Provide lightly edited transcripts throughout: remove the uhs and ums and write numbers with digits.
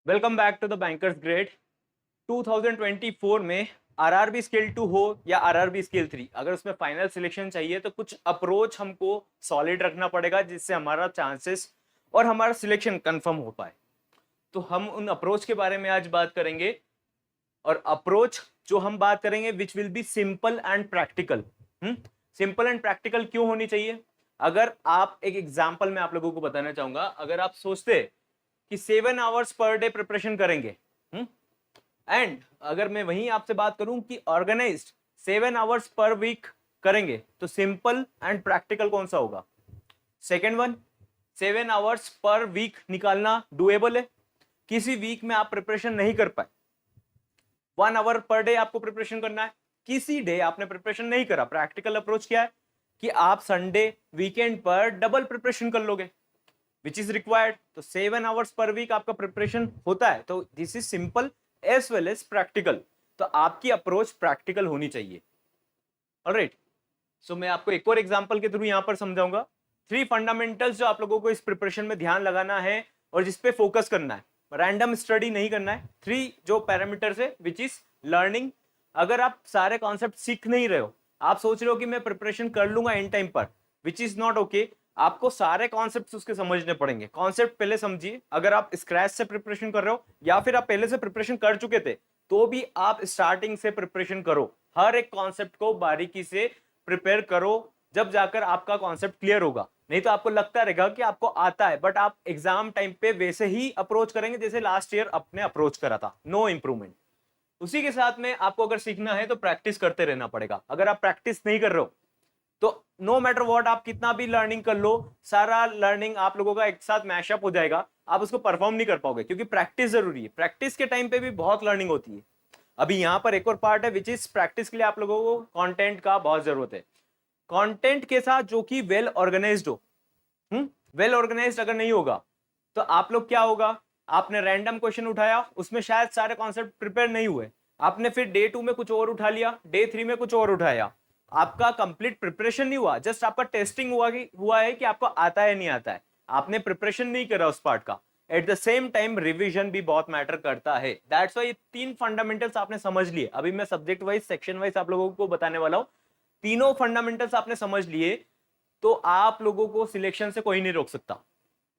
Welcome back to the Bankers Grade 2024 में RRB skill 2 हो या आरआरबी स्किल 3, अगर उसमें फाइनल सिलेक्शन चाहिए तो कुछ अप्रोच हमको सॉलिड रखना पड़ेगा जिससे हमारा चांसेस और हमारा सिलेक्शन कंफर्म हो पाए। तो हम उन अप्रोच के बारे में आज बात करेंगे और अप्रोच जो हम बात करेंगे which will be simple and practical. Simple and practical क्यों होनी चाहिए? अगर आप एक एग्जाम्पल में आप लोगों को बताना चाहूंगा, अगर आप सोचते कि 7 आवर्स पर डे प्रिपरेशन करेंगे एंड अगर मैं वहीं आपसे बात करूं कि ऑर्गेनाइज्ड 7 आवर्स पर वीक करेंगे तो सिंपल एंड प्रैक्टिकल कौन सा होगा? Second one, 7 hours per week निकालना डुएबल है? किसी वीक में आप प्रिपरेशन नहीं कर पाए, 1 आवर पर डे आपको प्रिपरेशन करना है, किसी डे आपने प्रिपरेशन नहीं करा, प्रैक्टिकल अप्रोच क्या है कि आप संडे वीकेंड पर डबल प्रिपरेशन कर लोगे विच इज रिक्वायर्ड। तो 7 आवर्स पर वीक आपका प्रिपरेशन होता है, तो this is simple as well as practical. तो आपकी अप्रोच प्रैक्टिकल होनी चाहिए। ऑलराइट, सो मैं आपको एक और एग्जांपल के थ्रू यहां पर समझाऊंगा 3 फंडामेंटल्स जो आप लोगों को इस प्रिपरेशन में ध्यान लगाना है और जिसपे फोकस करना है, रैंडम स्टडी नहीं करना है। 3 जो पैरामीटर्स है विच इज लर्निंग। अगर आप सारे कॉन्सेप्ट सीख नहीं रहे हो, आप सोच रहे हो कि मैं प्रिपरेशन कर लूंगा एंड टाइम पर, विच इज नॉट ओके। आपको सारे कॉन्सेप्ट्स उसके समझने पड़ेंगे। कॉन्सेप्ट पहले समझिए। अगर आप स्क्रैच से प्रिपरेशन कर रहे हो या फिर आप पहले से प्रिपरेशन कर चुके थे तो भी आप स्टार्टिंग से प्रिपरेशन करो। हर एक कॉन्सेप्ट को बारीकी से प्रिपेयर करो, जब जाकर आपका कॉन्सेप्ट क्लियर होगा। नहीं तो आपको लगता रहेगा कि आपको आता है बट आप एग्जाम टाइम पे वैसे ही अप्रोच करेंगे जैसे लास्ट ईयर अपने अप्रोच करा था, नो इंप्रूवमेंट। उसी के साथ में आपको अगर सीखना है तो प्रैक्टिस करते रहना पड़ेगा। अगर आप प्रैक्टिस नहीं कर रहे हो तो नो मैटर व्हाट, आप कितना भी लर्निंग कर लो, सारा लर्निंग आप लोगों का एक साथ मैशअप हो जाएगा, आप उसको परफॉर्म नहीं कर पाओगे क्योंकि प्रैक्टिस जरूरी है। प्रैक्टिस के टाइम पे भी बहुत लर्निंग होती है। अभी यहां पर एक और पार्ट है विच इज प्रैक्टिस के लिए आप लोगों को कंटेंट का बहुत जरूरत है। कंटेंट के साथ जो कि वेल ऑर्गेनाइज्ड हो। वेल ऑर्गेनाइज्ड अगर नहीं होगा तो आप लोग क्या होगा, आपने रैंडम क्वेश्चन उठाया, उसमें शायद सारे कॉन्सेप्ट प्रिपेयर नहीं हुए, आपने फिर डे 2 में कुछ और उठा लिया, डे 3 में कुछ और उठाया, आपका कंप्लीट प्रिपरेशन नहीं हुआ, जस्ट आपका टेस्टिंग हुआ है कि आपको आता है नहीं आता है, आपने प्रिपरेशन नहीं करा उस पार्ट का। Eight the same time revision भी बहुत मैटर करता है। दैट्स वाई ये 3 फंडामेंटल्स आपने समझ लिए। अभी मैं सब्जेक्ट वाइज सेक्शन वाइज आप लोगों को बताने वाला हूं। तीनों फंडामेंटल्स आपने समझ लिए तो आप लोगों को सिलेक्शन से कोई नहीं रोक सकता।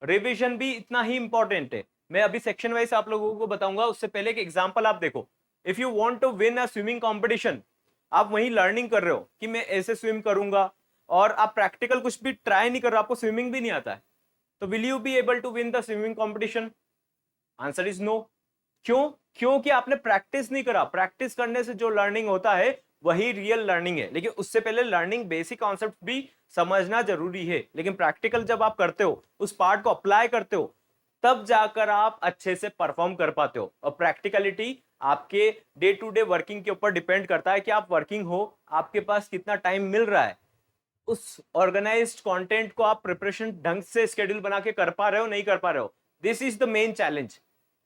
रिवीजन भी इतना ही इंपॉर्टेंट है। मैं अभी सेक्शन वाइज आप लोगों को बताऊंगा, उससे पहले एक एग्जांपल आप देखो। If you want to win a swimming competition, आप वही लर्निंग कर रहे हो कि मैं ऐसे स्विम करूंगा और आप प्रैक्टिकल कुछ भी ट्राई नहीं कर रहे हो, आपको स्विमिंग भी नहीं आता है, तो will you be able to win the swimming competition? Answer is no. क्यों? क्योंकि आपने प्रैक्टिस नहीं करा। प्रैक्टिस करने से जो लर्निंग होता है वही रियल लर्निंग है, लेकिन उससे पहले लर्निंग बेसिक कॉन्सेप्ट भी समझना जरूरी है। लेकिन प्रैक्टिकल जब आप करते हो, उस पार्ट को अप्लाई करते हो, तब जाकर आप अच्छे से परफॉर्म कर पाते हो। और प्रैक्टिकलिटी आपके डे टू डे वर्किंग के ऊपर डिपेंड करता है कि आप वर्किंग हो, आपके पास कितना टाइम मिल रहा है, उस ऑर्गेनाइज्ड कंटेंट को आप प्रिपरेशन ढंग से स्केड्यूल बना के कर पा रहे हो नहीं कर पा रहे हो। This is the main challenge.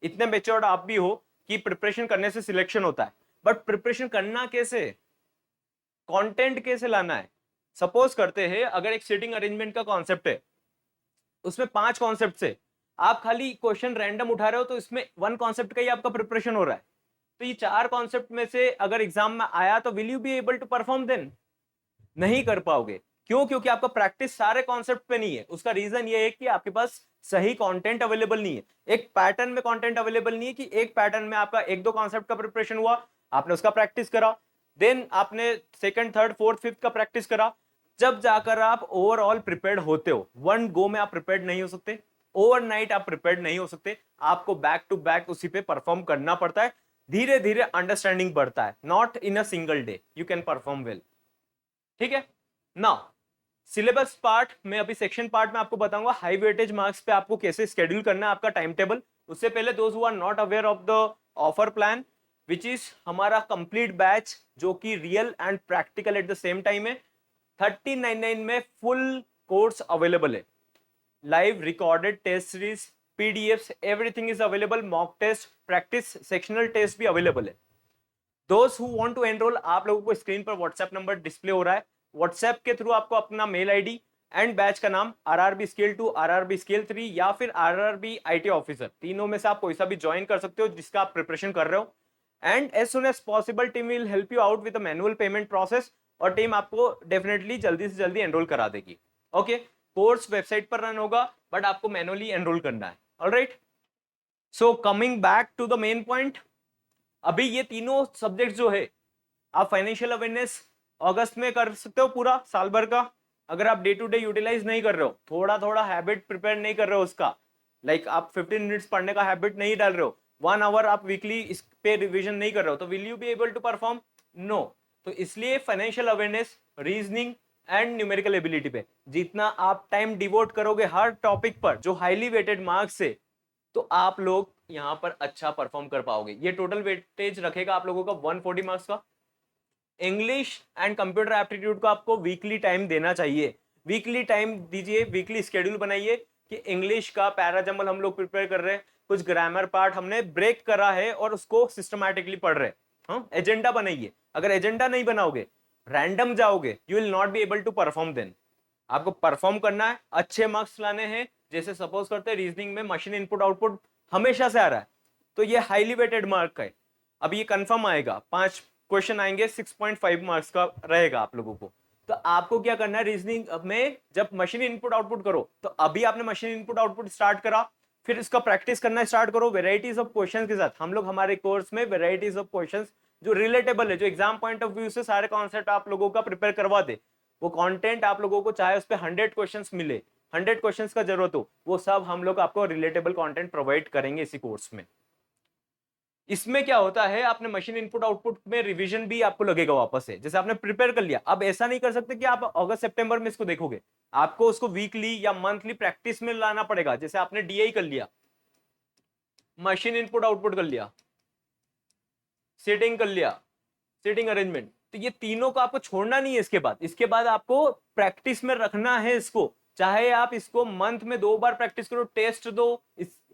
इतने मेच्योर्ड आप भी हो कि प्रिपरेशन करने से सिलेक्शन होता है, बट प्रिपरेशन करना कैसे, कंटेंट कैसे लाना है? सपोज करते हैं अगर एक सीटिंग अरेंजमेंट का कॉन्सेप्ट है, उसमें 5 कॉन्सेप्ट है, आप खाली क्वेश्चन रैंडम उठा रहे हो तो इसमें 1 कॉन्सेप्ट का ही आपका प्रिपरेशन हो रहा है। तो ये 4 कॉन्सेप्ट में से अगर एग्जाम में आया तो will you be able to perform? Then नहीं कर पाओगे। क्यों? क्योंकि आपका प्रैक्टिस सारे कॉन्सेप्ट पे नहीं है। उसका रीजन ये है कि आपके पास सही कंटेंट अवेलेबल नहीं है, एक पैटर्न में कंटेंट अवेलेबल नहीं है कि एक पैटर्न में आपका 1-2 कॉन्सेप्ट का प्रिपरेशन हुआ, आपने उसका प्रैक्टिस करा, देन आपने सेकंड थर्ड फोर्थ फिफ्थ का प्रैक्टिस करा, जब जाकर आप ओवरऑल प्रिपेयर्ड होते हो। वन गो में आप प्रिपेयर्ड नहीं हो सकते, ओवरनाइट आप प्रिपेयर्ड नहीं हो सकते, आपको बैक टू बैक उसी पे परफॉर्म करना पड़ता है। धीरे धीरे अंडरस्टैंडिंग बढ़ता है, not in a single day you can perform well. ठीक है ना? सिलेबस पार्ट में अभी सेक्शन पार्ट में आपको बताऊंगा हाई वेटेज मार्क्स पे आपको कैसे स्केड्यूल करना है आपका टाइम टेबल। उससे पहले those who are not aware of the offer plan which is हमारा कंप्लीट बैच जो कि real and practical at the same time है, 1399 में फुल कोर्स अवेलेबल है। Live recorded test series, PDF, everything is available. Mock test, practice sectional test भी available है। दोस्त who want to enrol, आप लोगों को स्क्रीन पर व्हाट्सएप नंबर डिस्प्ले हो रहा है, व्हाट्सएप के थ्रू आपको अपना मेल आईडी एंड बैच का नाम आरआरबी स्केल 2, आरआरबी स्केल 3 या फिर आरआरबी आईटी ऑफिसर, तीनों में से आप कोई सा भी ज्वाइन कर सकते हो जिसका आप प्रिपरेशन कर रहे हो। And as soon as possible team will help you out with manual payment process, और टीम आपको डेफिनेटली जल्दी से जल्दी एनरोल करा देगी। ओके, कोर्स वेबसाइट पर रन होगा बट आपको मैनुअली एनरोल करना है। Alright, so coming back to the main point, अभी ये तीनों सब्जेक्ट जो है आप फाइनेंशियल अवेयरनेस अगस्त में कर सकते हो पूरा साल भर का। अगर आप डे टू डे यूटिलाइज नहीं कर रहे हो, थोड़ा थोड़ा हैबिट प्रिपेयर नहीं कर रहे हो उसका, लाइक आप 15 मिनट्स पढ़ने का हैबिट नहीं डाल रहे हो, 1 आवर आप वीकली इस पे रिवीजन नहीं कर रहे हो, तो will you be able to perform? No. तो इसलिए financial awareness, reasoning and numerical ability पे जितना आप टाइम डिवोट करोगे हर टॉपिक पर जो हाईली वेटेड मार्क्स है, तो आप लोग यहाँ पर अच्छा परफॉर्म कर पाओगे। ये टोटल वेटेज रखेगा आप लोगों का 140 मार्क्स का। इंग्लिश एंड कंप्यूटर एप्टीट्यूड को आपको वीकली टाइम देना चाहिए, वीकली टाइम दीजिए, वीकली स्केड्यूल बनाइए कि इंग्लिश का पैराजम्बल हम लोग प्रिपेयर कर रहे हैं, कुछ ग्रामर पार्ट हमने ब्रेक करा है और उसको सिस्टमैटिकली पढ़ रहे हैं। हाँ, एजेंडा बनाइए। अगर एजेंडा नहीं बनाओगे, रैंडम जाओगे, you will not be able to perform then. आपको परफॉर्म करना है, अच्छे मार्क्स लाने हैं। जैसे सपोज करते हैं रीजनिंग में मशीन इनपुट आउटपुट हमेशा से आ रहा है, तो ये हाईली वेटेड मार्क है। अब ये कंफर्म आएगा, 5 क्वेश्चन आएंगे, 6.5 मार्क्स का रहेगा आप लोगों को। तो आपको क्या करना है, रीजनिंग में जब मशीन इनपुट आउटपुट करो, तो अभी आपने मशीन इनपुट आउटपुट स्टार्ट करा, फिर इसका प्रैक्टिस करना स्टार्ट करो वेराइटीज ऑफ क्वेश्चंस के साथ। हम लोग हमारे कोर्स में वेराइटीज ऑफ क्वेश्चंस जो रिलेटेबल है, जो एग्जाम पॉइंट ऑफ व्यू से सारे कॉन्सेप्ट आप लोगों का प्रिपेयर करवा दे, वो कंटेंट आप लोगों को चाहे उस पर 100 क्वेश्चंस मिले, 100 क्वेश्चंस का जरूरत हो, वो सब हम लोग आपको रिलेटेबल कंटेंट प्रोवाइड करेंगे इसी कोर्स में। इसमें क्या होता है, आपने मशीन इनपुट आउटपुट में रिवीजन भी आपको लगेगा वापस से, जैसे आपने प्रिपेयर कर लिया। अब ऐसा नहीं कर सकते कि आप अगस्त सितंबर में इसको देखोगे, आपको उसको वीकली या मंथली प्रैक्टिस में लाना पड़ेगा। जैसे आपने डीआई कर लिया, मशीन इनपुट आउटपुट कर लिया, सीटिंग कर लिया, सीटिंग अरेंजमेंट, तो ये तीनों को आपको छोड़ना नहीं है। इसके बाद आपको प्रैक्टिस में रखना है इसको, चाहे आप इसको मंथ में 2 बार प्रैक्टिस करो, टेस्ट दो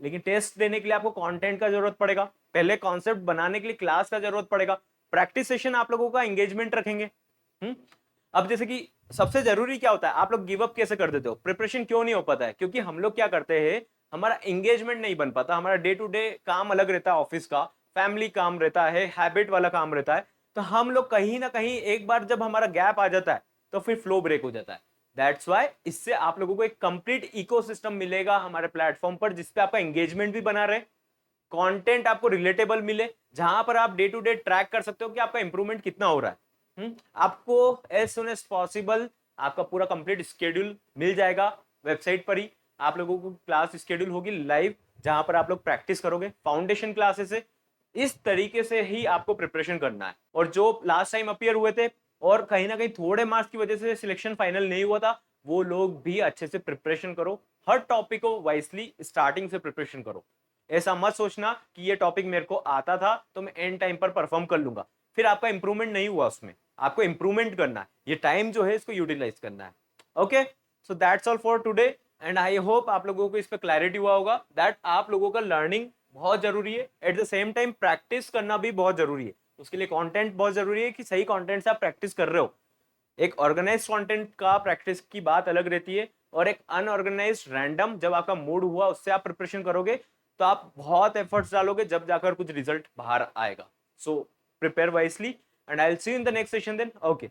लेकिन टेस्ट देने के लिए आपको कंटेंट का जरूरत पड़ेगा, पहले कॉन्सेप्ट बनाने के लिए क्लास का जरूरत पड़ेगा, प्रैक्टिस सेशन आप लोगों का एंगेजमेंट रखेंगे। अब जैसे कि सबसे जरूरी क्या होता है, आप लोग गिव अप कैसे कर देते हो, प्रिपरेशन क्यों नहीं हो पाता है? क्योंकि हम लोग क्या करते हैं, हमारा एंगेजमेंट नहीं बन पाता, हमारा डे टू डे काम अलग रहता है, ऑफिस का, फैमिली काम रहता है, हैबिट वाला काम रहता है, तो हम लोग कहीं ना कहीं एक बार जब हमारा गैप आ जाता है तो फिर फ्लो ब्रेक हो जाता है। दैट्स वाई इससे आप लोगों को एक कंप्लीट इकोसिस्टम मिलेगा हमारे प्लेटफॉर्म पर, जिसपे आपका एंगेजमेंट भी बना रहे, कंटेंट आपको रिलेटेबल मिले, जहां पर आप डे टू डे ट्रैक कर सकते हो कि आपका इंप्रूवमेंट कितना हो रहा है। आपको एज सुन एज पॉसिबल आपका पूरा कंप्लीट स्केड्यूल मिल जाएगा वेबसाइट पर ही। आप लोगों को क्लास स्केड्यूल होगी लाइव, जहां पर आप लोग प्रैक्टिस करोगे, फाउंडेशन क्लासेस है। इस तरीके से ही आपको प्रिपरेशन करना है। और जो लास्ट टाइम अपीयर हुए थे और कहीं ना कहीं थोड़े मार्क्स की वजह से सिलेक्शन फाइनल नहीं हुआ था, वो लोग भी अच्छे से प्रिपरेशन करो, हर टॉपिक को वाइसली स्टार्टिंग से प्रिपरेशन करो। ऐसा मत सोचना कि ये टॉपिक मेरे को आता था तो मैं एंड टाइम पर परफॉर्म कर लूंगा, फिर आपका इंप्रूवमेंट नहीं हुआ उसमें। आपको इंप्रूवमेंट करना है, ये टाइम जो है इसको यूटिलाइज करना है। Okay, so that's all for today and I hope आप लोगों को इस पर क्लैरिटी हुआ होगा दैट आप लोगों का लर्निंग बहुत जरूरी है, eight the same time practice करना भी बहुत जरूरी है। उसके लिए कंटेंट बहुत जरूरी है कि सही कंटेंट से आप प्रैक्टिस कर रहे हो। एक ऑर्गेनाइज कंटेंट का प्रैक्टिस की बात अलग रहती है, और एक अनऑर्गेनाइज रैंडम जब आपका मूड हुआ उससे आप प्रिपरेशन करोगे तो आप बहुत एफर्ट्स डालोगे, जब जाकर कुछ रिजल्ट बाहर आएगा। So prepare wisely and I will see you in the next session then. Okay.